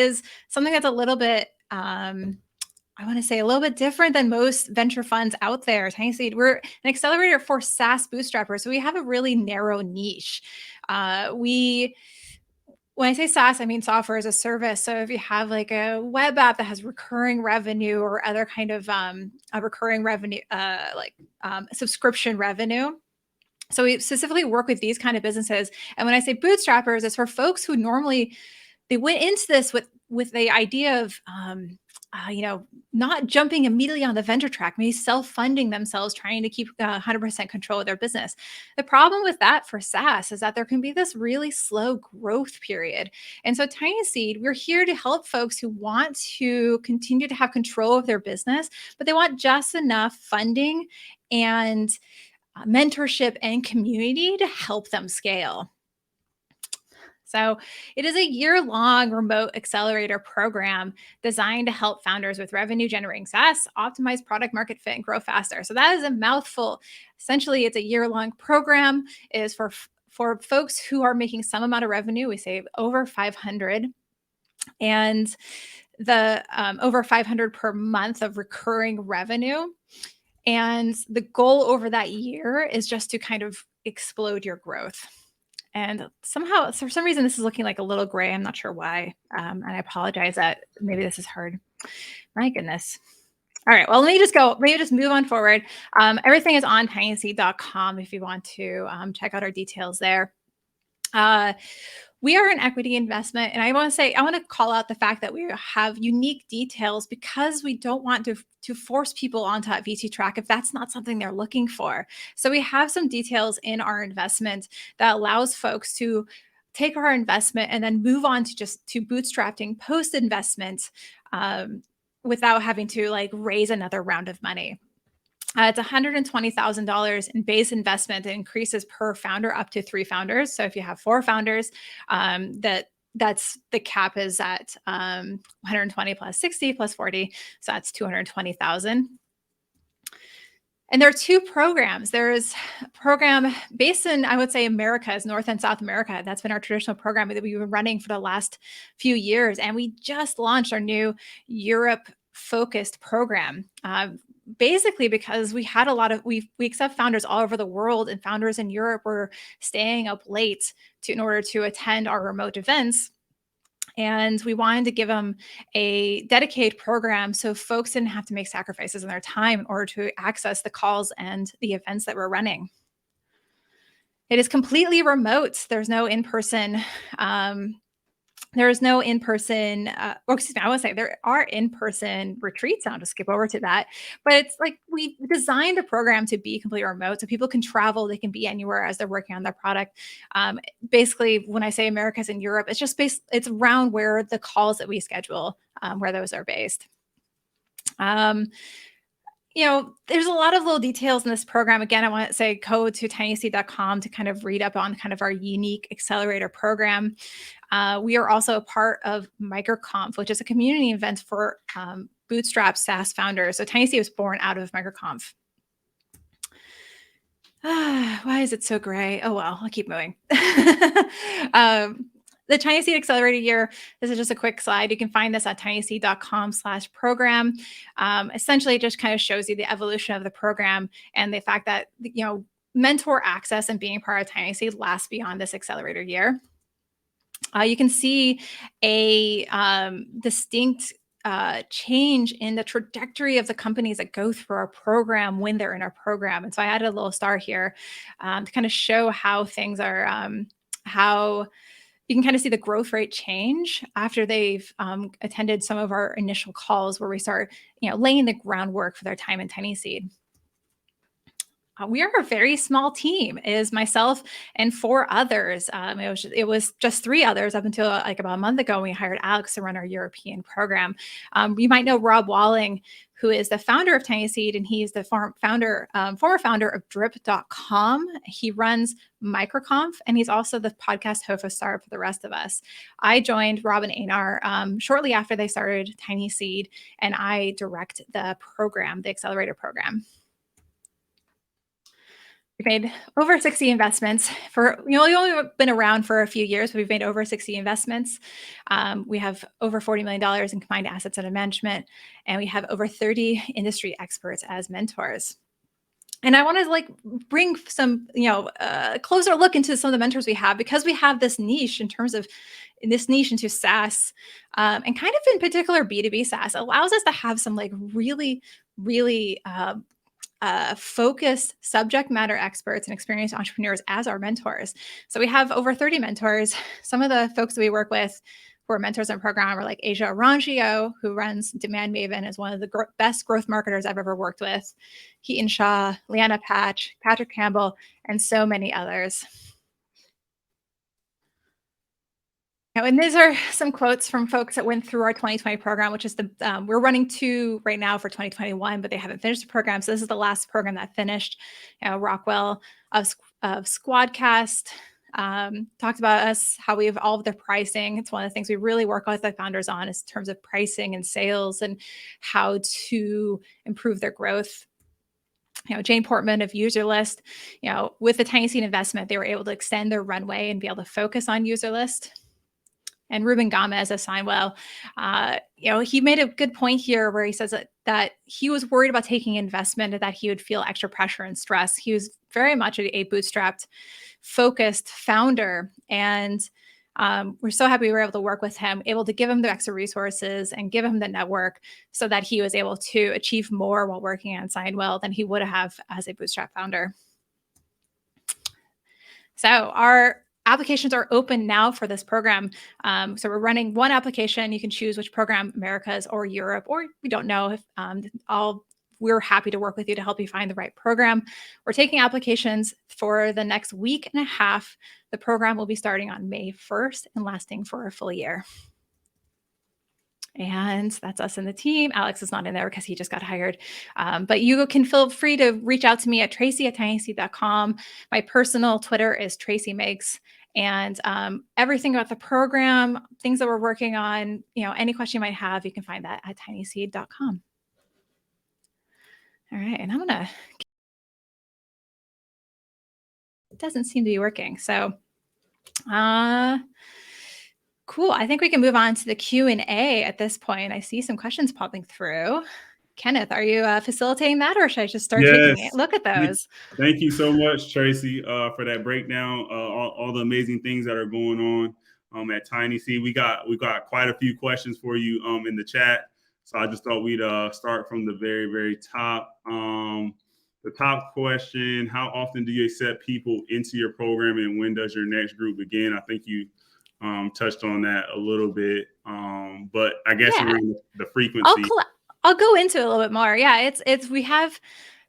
is something that's a little bit, I want to say a little bit different than most venture funds out there. TinySeed, we're an accelerator for SaaS bootstrappers. So we have a really narrow niche. When I say SaaS, I mean software as a service. So if you have like a web app that has recurring revenue or other kind of a recurring revenue, subscription revenue. So we specifically work with these kind of businesses. And when I say bootstrappers, it's for folks who normally they went into this with the idea of not jumping immediately on the venture track, maybe self-funding themselves, trying to keep 100% control of their business. The problem with that for SaaS is that there can be this really slow growth period. And so TinySeed, we're here to help folks who want to continue to have control of their business, but they want just enough funding and mentorship and community to help them scale. So it is a year-long remote accelerator program designed to help founders with revenue-generating SaaS optimize product market fit and grow faster. So that is a mouthful. Essentially, it's a year-long program. It is for folks who are making some amount of revenue. We say over 500, and the over 500 per month of recurring revenue. And the goal over that year is just to kind of explode your growth. And somehow, for some reason, this is looking like a little gray. I'm not sure why. And I apologize that maybe this is hard. My goodness. All right. Well, let me just move on forward. Everything is on tinyseed.com if you want to check out our details there. We are an equity investment, and I want to call out the fact that we have unique details because we don't want to force people onto that VC track if that's not something they're looking for. So we have some details in our investment that allows folks to take our investment and then move on to bootstrapping post investment without having to raise another round of money. It's $120,000 in base investment. It increases per founder up to 3 founders. So if you have 4 founders, that's the cap is at 120 plus 60 plus 40. So that's 220,000. And there are 2 programs. There's a program based in, I would say, Americas, North and South America. That's been our traditional program that we've been running for the last few years. And we just launched our new Europe-focused program. Basically because we had we accept founders all over the world, and founders in Europe were staying up late in order to attend our remote events. And we wanted to give them a dedicated program so folks didn't have to make sacrifices in their time in order to access the calls and the events that we're running. It is completely remote. There's no in-person I would say there are in-person retreats. I'll just skip over to that. But it's like we designed a program to be completely remote so people can travel. They can be anywhere as they're working on their product. Basically, when I say Americas and Europe, it's around where the calls that we schedule, where those are based. There's a lot of little details in this program. Again, I want to say go to tinyseed.com to kind of read up on kind of our unique accelerator program. We are also a part of MicroConf, which is a community event for bootstrap SaaS founders. So TinySeed was born out of MicroConf. Why is it so gray? Oh, well, I'll keep moving. The TinySeed Accelerator year, this is just a quick slide. You can find this at tinyseed.com/program. Essentially, it just kind of shows you the evolution of the program and the fact that, mentor access and being part of TinySeed lasts beyond this accelerator year. You can see a distinct change in the trajectory of the companies that go through our program when they're in our program. And so I added a little star here to kind of show how things are, how you can kind of see the growth rate change after they've attended some of our initial calls where we start, laying the groundwork for their time in TinySeed. We are a very small team. It is myself and 4 others. It was just 3 others up until about a month ago. We hired Alex to run our European program. You might know Rob Walling, who is the founder of TinySeed, and he's the former founder of drip.com. He runs MicroConf, and he's also the podcast host of Startup for the Rest of Us. I joined Rob and Einar shortly after they started TinySeed, and I direct the program, the accelerator program. We've made over 60 investments for, we've only been around for a few years, but we've made over 60 investments. We have over $40 million in combined assets under management, and we have over 30 industry experts as mentors. And I want to like bring some, closer look into some of the mentors we have, because we have this niche in terms of this niche into SaaS, and kind of in particular B2B SaaS allows us to have some like really, really focused subject matter experts and experienced entrepreneurs as our mentors. So we have over 30 mentors. Some of the folks that we work with who are mentors in our program are like Asia Arangio, who runs Demand Maven, is one of the best growth marketers I've ever worked with, Keaton Shaw, Leanna Patch, Patrick Campbell, and so many others. And these are some quotes from folks that went through our 2020 program, which is we're running two right now for 2021, but they haven't finished the program. So this is the last program that finished. Rockwell of Squadcast talked about us, how we evolved their pricing. It's one of the things we really work with the founders on, is in terms of pricing and sales and how to improve their growth. Jane Portman of Userlist, with the TinySeed investment, they were able to extend their runway and be able to focus on Userlist. And Ruben Gomez of Signwell, he made a good point here where he says that he was worried about taking investment and that he would feel extra pressure and stress. He was very much a bootstrapped, focused founder. And we're so happy we were able to work with him, able to give him the extra resources and give him the network so that he was able to achieve more while working on Signwell than he would have as a bootstrap founder. So our applications are open now for this program. So we're running one application. You can choose which program, Americas or Europe, or we don't know if we're happy to work with you to help you find the right program. We're taking applications for the next week and a half. The program will be starting on May 1st and lasting for a full year. And that's us in the team. Alex is not in there because he just got hired. But you can feel free to reach out to me at tracy@tinyseed.com. My personal Twitter is Tracy Makes. And everything about the program, things that we're working on, any question you might have, you can find that at tinyseed.com. All right. And it doesn't seem to be working. So cool. I think we can move on to the Q&A at this point. I see some questions popping through. Kenneth, are you facilitating that, or should I just start taking it? Look at those. Thank you so much, Tracy, for that breakdown. All the amazing things that are going on at TinySeed. We got quite a few questions for you in the chat. So I just thought we'd start from the very, very top. The top question: how often do you accept people into your program, and when does your next group begin? I think you touched on that a little bit, but I guess around the frequency. I'll go into it a little bit more. Yeah, we have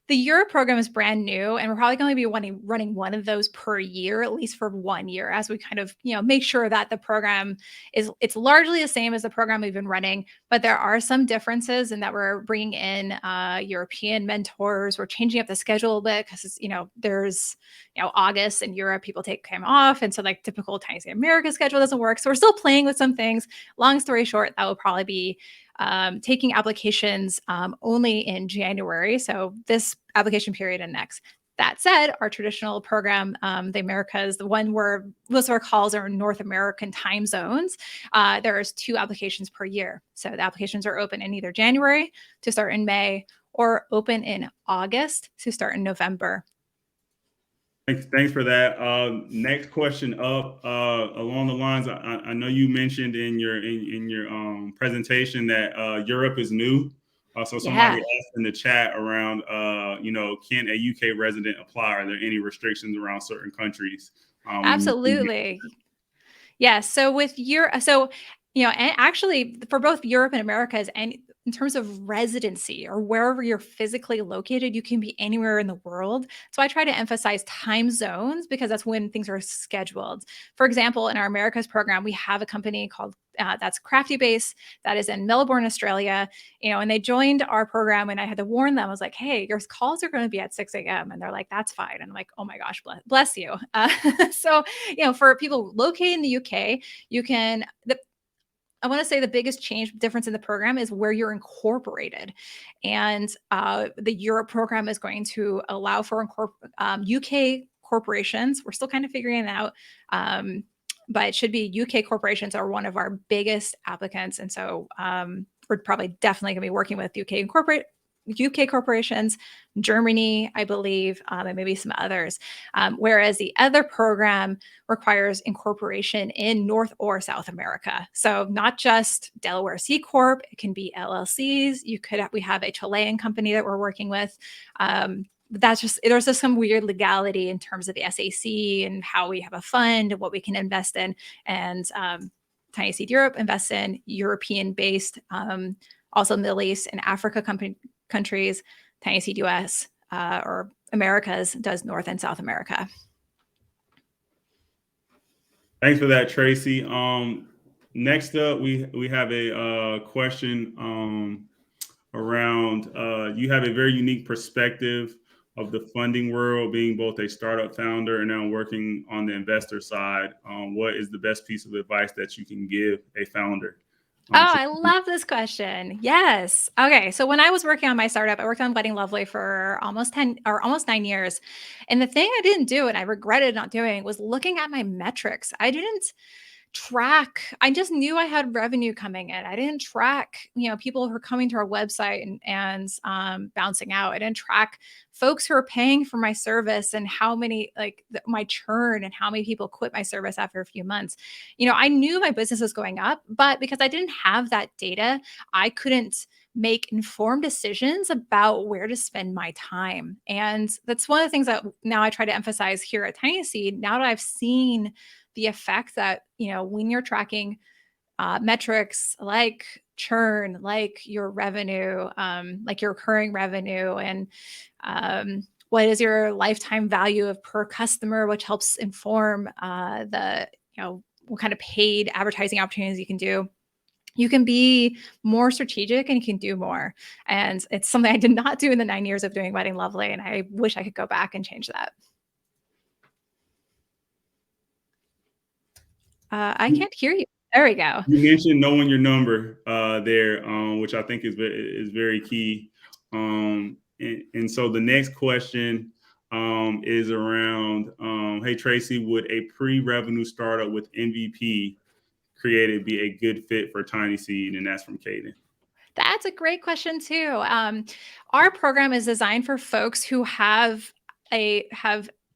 the Europe program is brand new, and we're probably going to be running one of those per year, at least for 1 year, as we kind of make sure that the program it's largely the same as the program we've been running, but there are some differences in that we're bringing in European mentors. We're changing up the schedule a bit because there's August in Europe, people take time off, and so like typical TinySeed America schedule doesn't work. So we're still playing with some things. Long story short, that will probably be taking applications only in January. So this application period and next. That said, our traditional program, the Americas, the one where most of our calls are in North American time zones, there's 2 applications per year. So the applications are open in either January to start in May, or open in August to start in November. Thanks for that. Next question up, along the lines. I know you mentioned in your presentation that Europe is new. So somebody asked in the chat around, can a UK resident apply? Are there any restrictions around certain countries? Absolutely. Yeah. So with actually for both Europe and Americas, and in terms of residency or wherever you're physically located, you can be anywhere in the world. So I try to emphasize time zones because that's when things are scheduled. For example, in our Americas program, we have a company called that's Crafty Base that is in Melbourne, Australia. And they joined our program, and I had to warn them. I was like, "Hey, your calls are going to be at 6 a.m." And they're like, "That's fine." And I'm like, "Oh my gosh, bless you." So for people located in the UK, you can I want to say the biggest change difference in the program is where you're incorporated. And the Europe program is going to allow for UK corporations. We're still kind of figuring it out. But it should be UK corporations are one of our biggest applicants. And so we're probably definitely going to be working with UK corporations, Germany, I believe, and maybe some others. Whereas the other program requires incorporation in North or South America. So not just Delaware C Corp, it can be LLCs. We have a Chilean company that we're working with. There's just some weird legality in terms of the SAC and how we have a fund and what we can invest in. And TinySeed Europe invests in European-based, also Middle East and Africa countries. TinySeed US or Americas does North and South America. Thanks for that, Tracy. Next up, we have a question around you have a very unique perspective of the funding world, being both a startup founder and now working on the investor side. What is the best piece of advice that you can give a founder? I love this question. Yes. Okay. So when I was working on my startup, I worked on Wedding Lovely for almost 9 years. And the thing I didn't do, and I regretted not doing, was looking at my metrics. I didn't track. I just knew I had revenue coming in. I didn't track, people who are coming to our website and bouncing out. I didn't track folks who are paying for my service and how many, my churn and how many people quit my service after a few months. I knew my business was going up, but because I didn't have that data, I couldn't make informed decisions about where to spend my time. And that's one of the things that now I try to emphasize here at TinySeed. Now that I've seen the effect that, when you're tracking metrics like churn, like your revenue, like your recurring revenue, and what is your lifetime value of per customer, which helps inform what kind of paid advertising opportunities you can do. You can be more strategic and you can do more. And it's something I did not do in the 9 years of doing Wedding Lovely. And I wish I could go back and change that. I can't hear you. There we go. You mentioned knowing your number there, which I think is very key. And so the next question is around, hey, Tracy, would a pre-revenue startup with MVP created be a good fit for TinySeed? And that's from Kaden. That's a great question too. Our program is designed for folks who have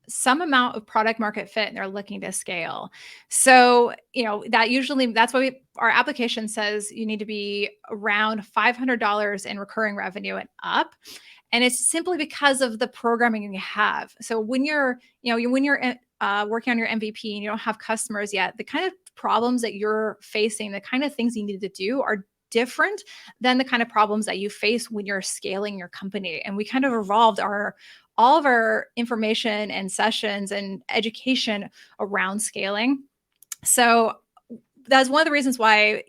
some amount of product market fit and they're looking to scale. So, that's why our application says you need to be around $500 in recurring revenue and up. And it's simply because of the programming you have. So when you're working on your MVP and you don't have customers yet, the kind of problems that you're facing, the kind of things you need to do are different than the kind of problems that you face when you're scaling your company. And we kind of evolved all of our information and sessions and education around scaling. So that's one of the reasons why,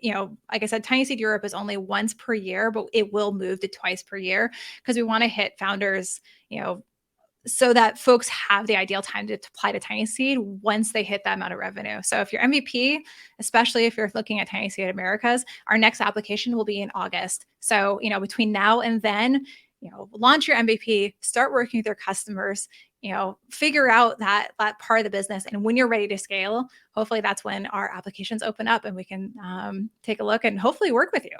like I said, TinySeed Europe is only once per year, but it will move to twice per year because we want to hit founders, so that folks have the ideal time to apply to TinySeed once they hit that amount of revenue. So if you're MVP, especially if you're looking at TinySeed Americas, our next application will be in August. So, between now and then, launch your MVP, start working with your customers, figure out that part of the business. And when you're ready to scale, hopefully that's when our applications open up and we can take a look and hopefully work with you.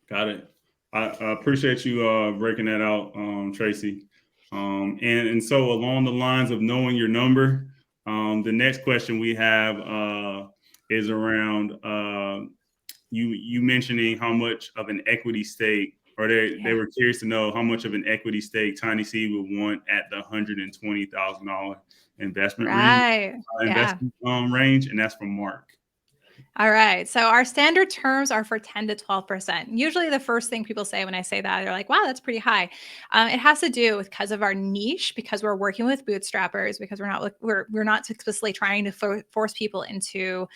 Got it. I appreciate you breaking that out, Tracy. And so along the lines of knowing your number, the next question we have is around you mentioning how much of an equity stake, or they were curious to know how much of an equity stake TinySeed would want at the $120,000 investment range, and that's from Mark. All right. So our standard terms are for 10 to 12%. Usually the first thing people say when I say that, they're like, wow, that's pretty high. It has to do with because of our niche, because we're working with bootstrappers, because we're not explicitly trying to force people into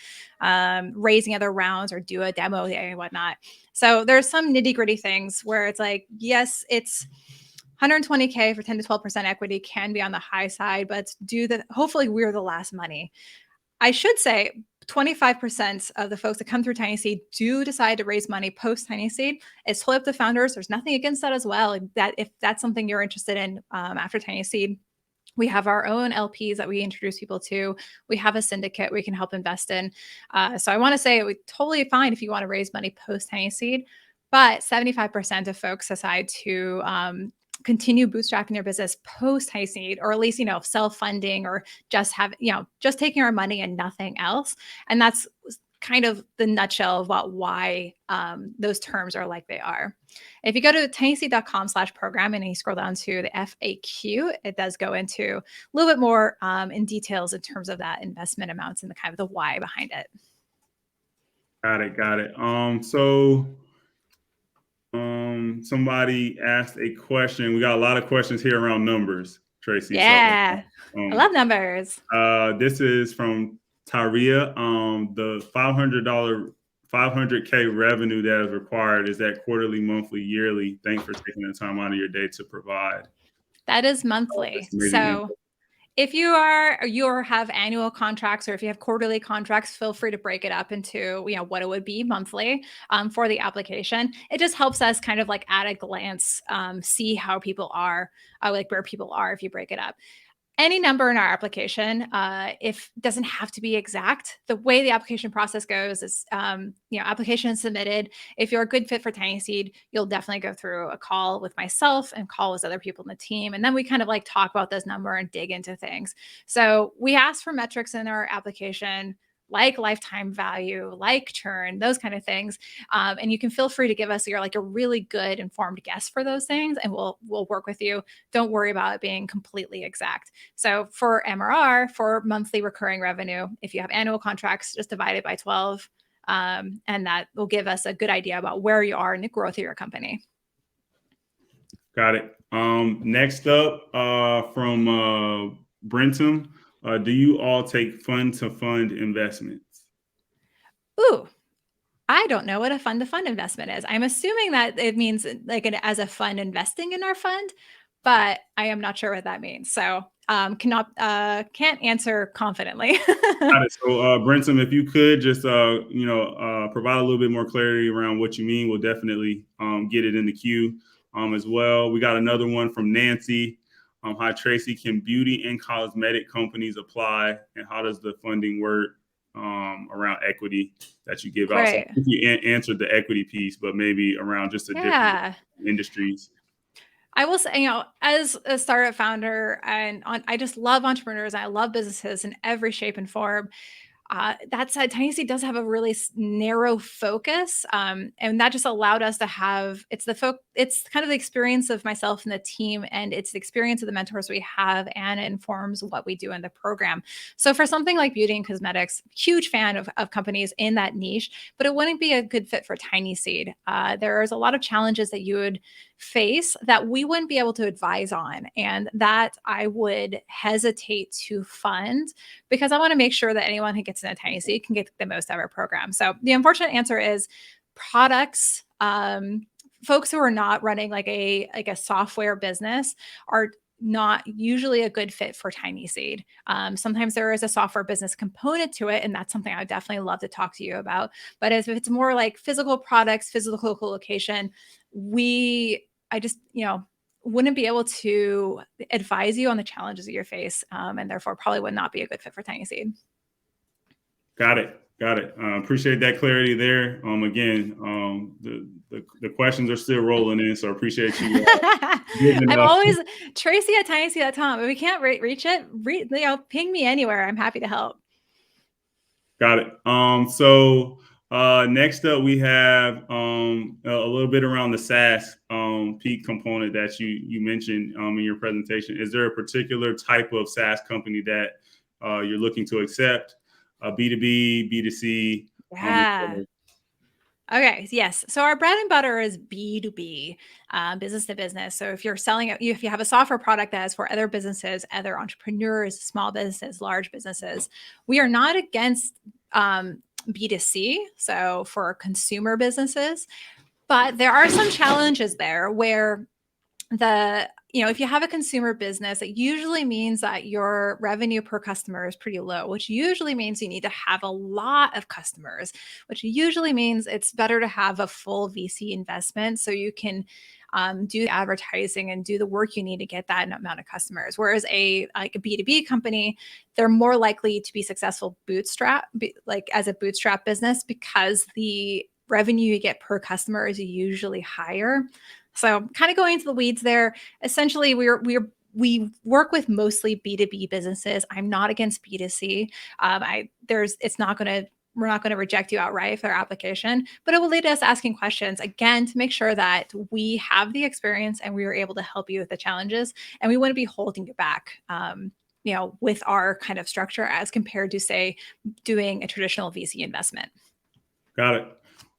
raising other rounds or do a demo and whatnot. So there's some nitty gritty things where it's like, yes, it's 120K for 10 to 12% equity can be on the high side, but hopefully we're the last money. I should say 25% of the folks that come through TinySeed do decide to raise money post TinySeed. It's totally up to founders. There's nothing against that as well. That if that's something you're interested in after TinySeed, we have our own LPs that we introduce people to. We have a syndicate we can help invest in. So I want to say it would totally fine if you want to raise money post TinySeed, but 75% of folks decide to continue bootstrapping their business post TinySeed, or at least, self-funding, or just just taking our money and nothing else. And that's kind of the nutshell about why those terms are like they are. If you go to tinyseed.com/program and you scroll down to the FAQ, it does go into a little bit more in details in terms of that investment amounts and the kind of the why behind it. Got it. Somebody asked a question. We got a lot of questions here around numbers, Tracy. Yeah, I love numbers. This is from Tyria. The $500K revenue that is required, is that quarterly, monthly, yearly? Thanks for taking the time out of your day to provide. That is monthly. So if you have annual contracts, or if you have quarterly contracts, feel free to break it up into what it would be monthly for the application. It just helps us kind of like at a glance see how people are, like where people are if you break it up. Any number in our application, if doesn't have to be exact. The way the application process goes is, application is submitted. If you're a good fit for TinySeed, you'll definitely go through a call with myself and call with other people in the team. And then we kind of like talk about this number and dig into things. So we ask for metrics in our application, like lifetime value, like churn, those kind of things. And you can feel free to give us a really good informed guess for those things, and we'll work with you. Don't worry about it being completely exact. So for MRR, for monthly recurring revenue, if you have annual contracts, just divide it by 12. And that will give us a good idea about where you are in the growth of your company. Got it. Next up, from Brenton. Do you all take fund-to-fund investments? Ooh, I don't know what a fund-to-fund investment is. I'm assuming that it means like as a fund investing in our fund, but I am not sure what that means. So can't answer confidently. Got it. So Brenton, if you could just provide a little bit more clarity around what you mean, we'll definitely get it in the queue as well. We got another one from Nancy. Hi, Tracy. Can beauty and cosmetic companies apply, and how does the funding work around equity that you give out? So I think you answered the equity piece, but maybe around just the different industries. I will say, as a startup founder, and I just love entrepreneurs. I love businesses in every shape and form. That said, TinySeed does have a really narrow focus, and that just allowed us to have it's kind of the experience of myself and the team, and it's the experience of the mentors we have, and it informs what we do in the program. So for something like beauty and cosmetics, huge fan of companies in that niche, but it wouldn't be a good fit for TinySeed. There's a lot of challenges that you would face that we wouldn't be able to advise on, and that I would hesitate to fund, because I want to make sure that anyone who gets in a TinySeed can get the most out of our program. So the unfortunate answer is products. Folks who are not running like a software business are not usually a good fit for TinySeed. Sometimes there is a software business component to it, and that's something I would definitely love to talk to you about. But if it's more like physical products, physical location, I just wouldn't be able to advise you on the challenges that you face, and therefore probably would not be a good fit for TinySeed. Got it. Appreciate that clarity there. Again, the questions are still rolling in, so I appreciate you. I'm always Tracy at TinySeed.com. If we can't reach it, ping me anywhere. I'm happy to help. Got it. So next up, we have a little bit around the SaaS peak component that you mentioned in your presentation. Is there a particular type of SaaS company that you're looking to accept? B2B, B2C? Yeah. Okay. Yes. So our bread and butter is B2B, business to business. So if you're selling it, if you have a software product that is for other businesses, other entrepreneurs, small businesses, large businesses, we are not against B2C. So for consumer businesses, but there are some challenges there where if you have a consumer business, it usually means that your revenue per customer is pretty low, which usually means you need to have a lot of customers, which usually means it's better to have a full VC investment so you can do advertising and do the work you need to get that amount of customers. Whereas like a B2B company, they're more likely to be successful like as a bootstrap business, because the revenue you get per customer is usually higher. So kind of going into the weeds there, essentially we work with mostly B2B businesses. I'm not against B2C. We're not going to reject you outright for our application, but it will lead to us asking questions again to make sure that we have the experience and we are able to help you with the challenges, and we wouldn't be holding you back. With our kind of structure as compared to, say, doing a traditional VC investment. Got it.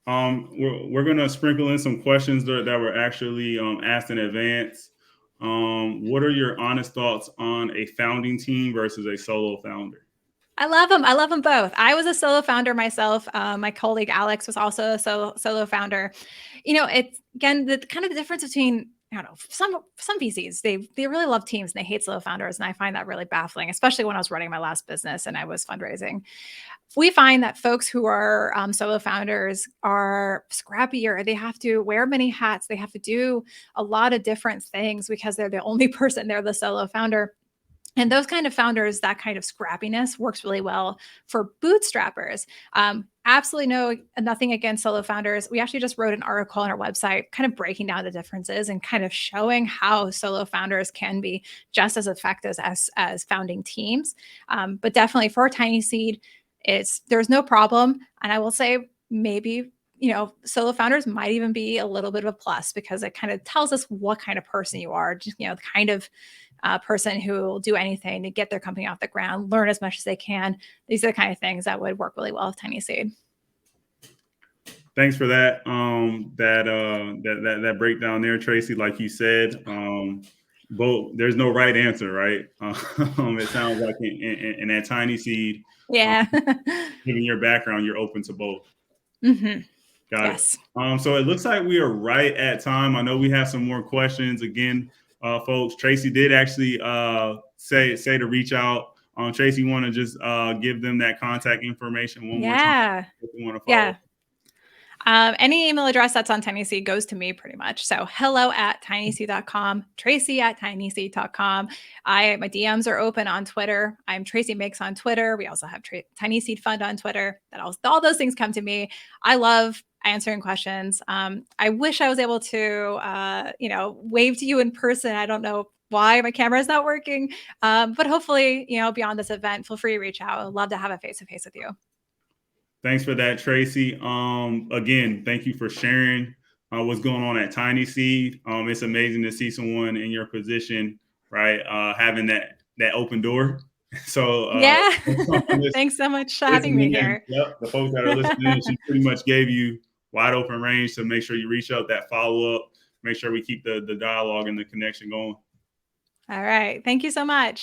We're going to sprinkle in some questions that were actually asked in advance. What are your honest thoughts on a founding team versus a solo founder? I love them. I love them both. I was a solo founder myself. My colleague Alex was also a solo founder. It's again the kind of the difference between, I don't know, some VCs, they really love teams and they hate solo founders, and I find that really baffling, especially when I was running my last business and I was fundraising. We find that folks who are solo founders are scrappier. They have to wear many hats. They have to do a lot of different things because they're the only person. They're the solo founder. And those kind of founders, that kind of scrappiness works really well for bootstrappers. Absolutely nothing against solo founders. We actually just wrote an article on our website kind of breaking down the differences and kind of showing how solo founders can be just as effective as founding teams. But definitely for TinySeed, there's no problem. And I will say maybe, solo founders might even be a little bit of a plus, because it kind of tells us what kind of person you are, just, the kind of person who will do anything to get their company off the ground, learn as much as they can. These are the kind of things that would work really well with TinySeed. Thanks for that. That breakdown there, Tracy. Like you said, both, there's no right answer, right? It sounds like in that TinySeed, yeah, given your background, you're open to both. Mm-hmm. Got Yes. it. So it looks like we are right at time. I know we have some more questions. Again, folks, Tracy did actually say to reach out. Tracy, you want to just give them that contact information one more time if you want to follow? Yeah. Any email address that's on TinySeed goes to me pretty much. So hello@tinyseed.com, tracy@tinyseed.com. My DMs are open on Twitter. I'm Tracy Makes on Twitter. We also have TinySeed Fund on Twitter. All those things come to me. I love answering questions. I wish I was able to, wave to you in person. I don't know why my camera is not working. But hopefully, beyond this event, feel free to reach out. I'd love to have a face-to-face with you. Thanks for that, Tracy. Again, thank you for sharing what's going on at TinySeed. It's amazing to see someone in your position, right, having that open door. So yeah, thanks so much for having me here. Yep, the folks that are listening, she pretty much gave you wide open range to make sure you reach out, that follow up, make sure we keep the dialogue and the connection going. All right, thank you so much.